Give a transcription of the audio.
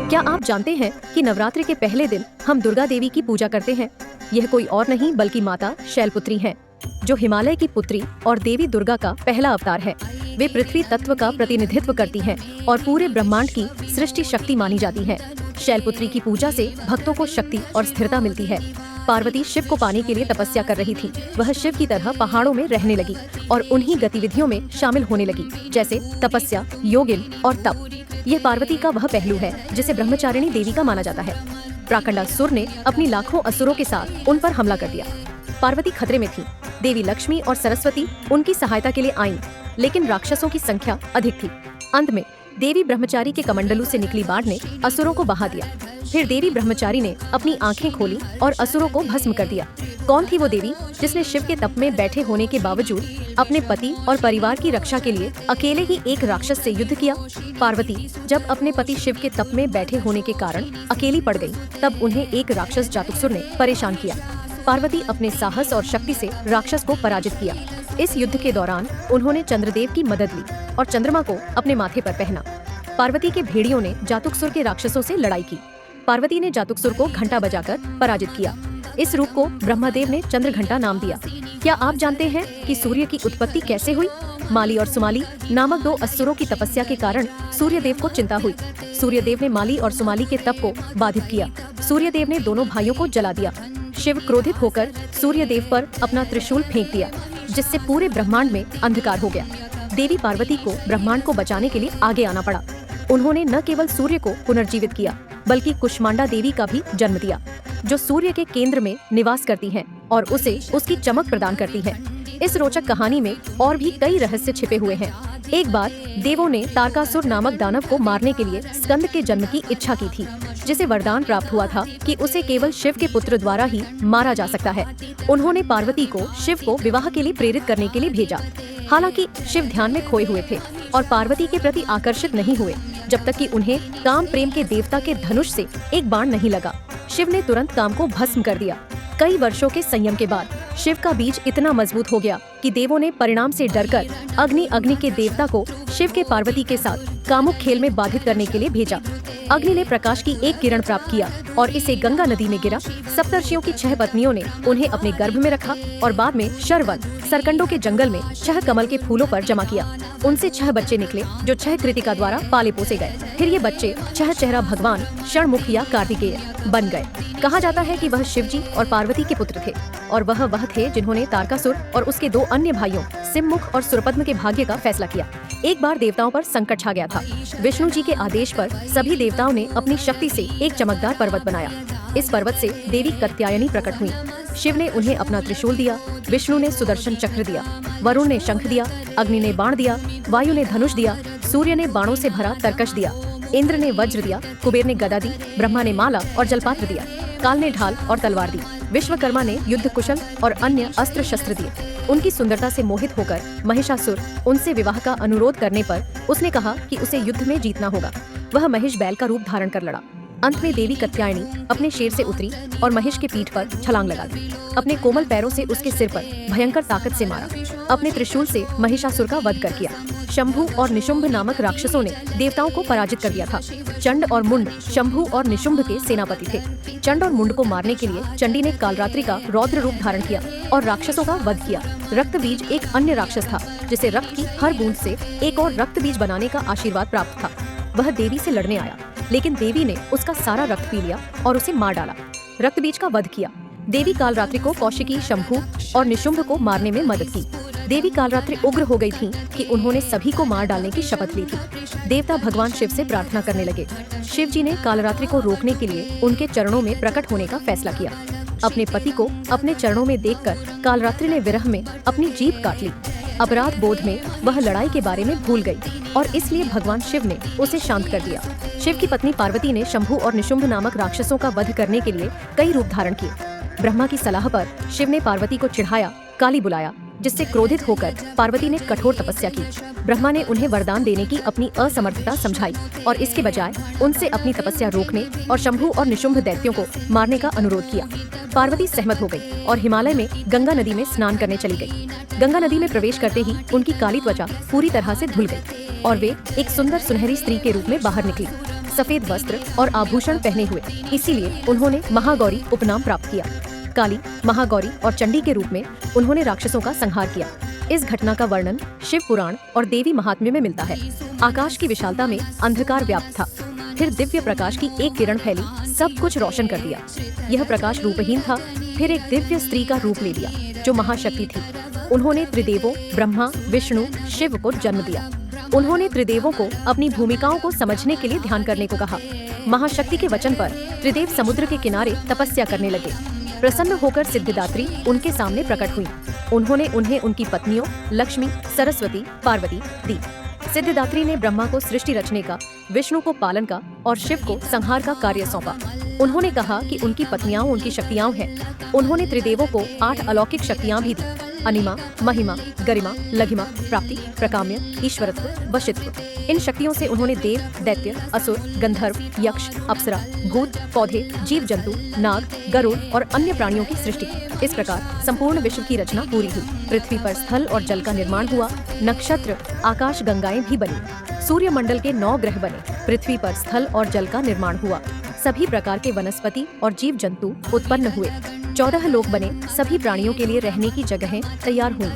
क्या आप जानते हैं कि नवरात्रि के पहले दिन हम दुर्गा देवी की पूजा करते हैं? यह कोई और नहीं बल्कि माता शैलपुत्री हैं, जो हिमालय की पुत्री और देवी दुर्गा का पहला अवतार है। वे पृथ्वी तत्व का प्रतिनिधित्व करती हैं और पूरे ब्रह्मांड की सृष्टि शक्ति मानी जाती हैं। शैलपुत्री की पूजा से भक्तों को शक्ति और स्थिरता मिलती है। पार्वती शिव को पाने के लिए तपस्या कर रही थी। वह शिव की तरह पहाड़ों में रहने लगी और उन्हीं गतिविधियों में शामिल होने लगी, जैसे तपस्या, योगिन और तप। यह पार्वती का वह पहलू है जिसे ब्रह्मचारिणी देवी का माना जाता है। प्राकंडासुर ने अपनी लाखों असुरों के साथ उन पर हमला कर दिया। पार्वती खतरे में थी। देवी लक्ष्मी और सरस्वती उनकी सहायता के लिए आईं, लेकिन राक्षसों की संख्या अधिक थी। अंत में देवी ब्रह्मचारी के कमंडलू से निकली बाढ़ ने असुरों को बहा दिया। फिर देवी ब्रह्मचारी ने अपनी आंखें खोली और असुरों को भस्म कर दिया। कौन थी वो देवी जिसने शिव के तप में बैठे होने के बावजूद अपने पति और परिवार की रक्षा के लिए अकेले ही एक राक्षस से युद्ध किया? पार्वती जब अपने पति शिव के तप में बैठे होने के कारण अकेली पड़ गई, तब उन्हें एक राक्षस जातुकसुर ने परेशान किया। पार्वती अपने साहस और शक्ति से राक्षस को पराजित किया। इस युद्ध के दौरान उन्होंने चंद्रदेव की मदद ली और चंद्रमा को अपने माथे पर पहना। पार्वती के भेड़ियों ने जातुकसुर के राक्षसों से लड़ाई की। पार्वती ने जातुकसुर को घंटा बजाकर पराजित किया। इस रूप को ब्रह्मदेव ने चंद्रघंटा नाम दिया। क्या आप जानते हैं कि सूर्य की उत्पत्ति कैसे हुई? माली और सुमाली नामक दो असुरों की तपस्या के कारण सूर्यदेव को चिंता हुई। सूर्यदेव ने माली और सुमाली के तप को बाधित किया। सूर्यदेव ने दोनों भाइयों को जला दिया। शिव क्रोधित होकर सूर्यदेव पर अपना त्रिशूल फेंक दिया, जिससे पूरे ब्रह्मांड में अंधकार हो गया। देवी पार्वती को ब्रह्मांड को बचाने के लिए आगे आना पड़ा। उन्होंने न केवल सूर्य को पुनर्जीवित किया, बल्कि कुष्मांडा देवी का भी जन्म दिया, जो सूर्य के केंद्र में निवास करती हैं और उसे उसकी चमक प्रदान करती हैं। इस रोचक कहानी में और भी कई रहस्य छिपे हुए हैं। एक बार देवों ने तारकासुर नामक दानव को मारने के लिए स्कंद के जन्म की इच्छा की थी, जिसे वरदान प्राप्त हुआ था कि उसे केवल शिव के पुत्र द्वारा ही मारा जा सकता है। उन्होंने पार्वती को शिव को विवाह के लिए प्रेरित करने के लिए भेजा। हालांकि शिव ध्यान में खोए हुए थे और पार्वती के प्रति आकर्षित नहीं हुए, जब तक कि उन्हें काम प्रेम के देवता के धनुष से एक बाण नहीं लगा। शिव ने तुरंत काम को भस्म कर दिया। कई वर्षों के संयम के बाद शिव का बीज इतना मजबूत हो गया कि देवों ने परिणाम से डरकर अग्नि के देवता को शिव के पार्वती के साथ कामुक खेल में बाधित करने के लिए भेजा। अग्नि ने प्रकाश की एक किरण प्राप्त किया और इसे गंगा नदी में गिरा। सप्तर्षियों की 6 पत्नियों ने उन्हें अपने गर्भ में रखा और बाद में शरवन सरकंडों के जंगल में 6 कमल के फूलों पर जमा किया। उनसे 6 बच्चे निकले, जो 6 कृतिका द्वारा पाले पोसे गए। फिर ये बच्चे 6 चेहरा भगवान षणमुख या कार्तिकेय बन गए। कहा जाता है कि वह शिवजी और पार्वती के पुत्र थे और वह थे जिन्होंने तारकासुर और उसके 2 अन्य भाइयों सिममुख और सुरपद्म के भाग्य का फैसला किया। एक बार देवताओं पर संकट छा गया था। विष्णु जी के आदेश पर सभी देवताओं ने अपनी शक्ति से एक चमकदार पर्वत बनाया। इस पर्वत से देवी कात्यायनी प्रकट हुई। शिव ने उन्हें अपना त्रिशूल दिया, विष्णु ने सुदर्शन चक्र दिया, वरुण ने शंख दिया, अग्नि ने बाण दिया, वायु ने धनुष दिया, सूर्य ने बाणों से भरा तरकश दिया, इंद्र ने वज्र दिया, कुबेर ने गदा दी, ब्रह्मा ने माला और जलपात्र दिया, काल ने ढाल और तलवार दी, विश्वकर्मा ने युद्ध कुशल और अन्य अस्त्र शस्त्र दिए। उनकी सुंदरता से मोहित होकर महिषासुर उनसे विवाह का अनुरोध करने पर उसने कहा कि उसे युद्ध में जीतना होगा। वह महिष बैल का रूप धारण कर लड़ा। अंत में देवी कात्यायनी अपने शेर से उतरी और महिष के पीठ पर छलांग लगा दी। अपने कोमल पैरों से उसके सिर पर भयंकर ताकत से मारा। अपने त्रिशूल से महिषासुर का वध कर किया। शंभु और निशुंभ नामक राक्षसों ने देवताओं को पराजित कर दिया था। चंड और मुंड शंभु और निशुंभ के सेनापति थे। चंड और मुंड को मारने के लिए चंडी ने कालरात्रि का रौद्र रूप धारण किया और राक्षसों का वध किया। रक्त बीज एक अन्य राक्षस था, जिसे रक्त की हर बूंद से एक और रक्त बीज बनाने का आशीर्वाद प्राप्त था। वह देवी से लड़ने आया, लेकिन देवी ने उसका सारा रक्त पी लिया और उसे मार डाला। रक्त बीज का वध किया। देवी कालरात्रि को कौशिकी, शंभु और निशुंभ को मारने में मदद की। देवी कालरात्रि उग्र हो गई थी कि उन्होंने सभी को मार डालने की शपथ ली थी। देवता भगवान शिव से प्रार्थना करने लगे। शिव जी ने कालरात्रि को रोकने के लिए उनके चरणों में प्रकट होने का फैसला किया। अपने पति को अपने चरणों में देखकर कालरात्रि ने विरह में अपनी जीभ काट ली। अपराध बोध में वह लड़ाई के बारे में भूल गई और इसलिए भगवान शिव ने उसे शांत कर दिया। शिव की पत्नी पार्वती ने शंभु और निशुंभ नामक राक्षसों का वध करने के लिए कई रूप धारण किए। ब्रह्मा की सलाह पर शिव ने पार्वती को चिढ़ाया, काली बुलाया, जिससे क्रोधित होकर पार्वती ने कठोर तपस्या की। ब्रह्मा ने उन्हें वरदान देने की अपनी असमर्थता समझाई और इसके बजाय उनसे अपनी तपस्या रोकने और शंभु और निशुंभ दैत्यों को मारने का अनुरोध किया। पार्वती सहमत हो गई और हिमालय में गंगा नदी में स्नान करने चली गई। गंगा नदी में प्रवेश करते ही उनकी काली त्वचा पूरी तरह से धुल गई और वे एक सुंदर सुनहरी स्त्री के रूप में बाहर निकली। सफेद वस्त्र और आभूषण पहने हुए, इसीलिए उन्होंने महागौरी उपनाम प्राप्त किया। काली, महागौरी और चंडी के रूप में उन्होंने राक्षसों का संहार किया। इस घटना का वर्णन शिव पुराण और देवी महात्म्य में मिलता है। आकाश की विशालता में अंधकार व्याप्त था, फिर दिव्य प्रकाश की एक किरण फैली, सब कुछ रोशन कर दिया। यह प्रकाश रूपहीन था, फिर एक दिव्य स्त्री का रूप ले लिया जो महाशक्ति थी। उन्होंने त्रिदेवों ब्रह्मा, विष्णु, शिव को जन्म दिया। उन्होंने त्रिदेवों को अपनी भूमिकाओं को समझने के लिए ध्यान करने को कहा। महाशक्ति के वचन पर त्रिदेव समुद्र के किनारे तपस्या करने लगे। प्रसन्न होकर सिद्धिदात्री उनके सामने प्रकट हुई। उन्होंने उन्हें उनकी पत्नियों लक्ष्मी, सरस्वती, पार्वती दी। सिद्धिदात्री ने ब्रह्मा को सृष्टि रचने का, विष्णु को पालन का और शिव को संहार का कार्य सौंपा। उन्होंने कहा कि उनकी पत्नियां उनकी शक्तियां हैं। उन्होंने त्रिदेवों को 8 अलौकिक शक्तियां भी दी: अनिमा, महिमा, गरिमा, लघिमा, प्राप्ति, प्रकाम्य, ईश्वरत्व, वशित्व। इन शक्तियों से उन्होंने देव, दैत्य, असुर, गंधर्व, यक्ष, अप्सरा, भूत, पौधे, जीव जंतु, नाग, गरुड़ और अन्य प्राणियों की सृष्टि की। इस प्रकार संपूर्ण विश्व की रचना पूरी हुई। पृथ्वी पर स्थल और जल का निर्माण हुआ। नक्षत्र, आकाश गंगाएं भी बनी। सूर्य मंडल के 9 ग्रह बने। पृथ्वी पर स्थल और जल का निर्माण हुआ। सभी प्रकार के वनस्पति और जीव जंतु उत्पन्न हुए। 14 लोक बने। सभी प्राणियों के लिए रहने की जगहें तैयार हुई।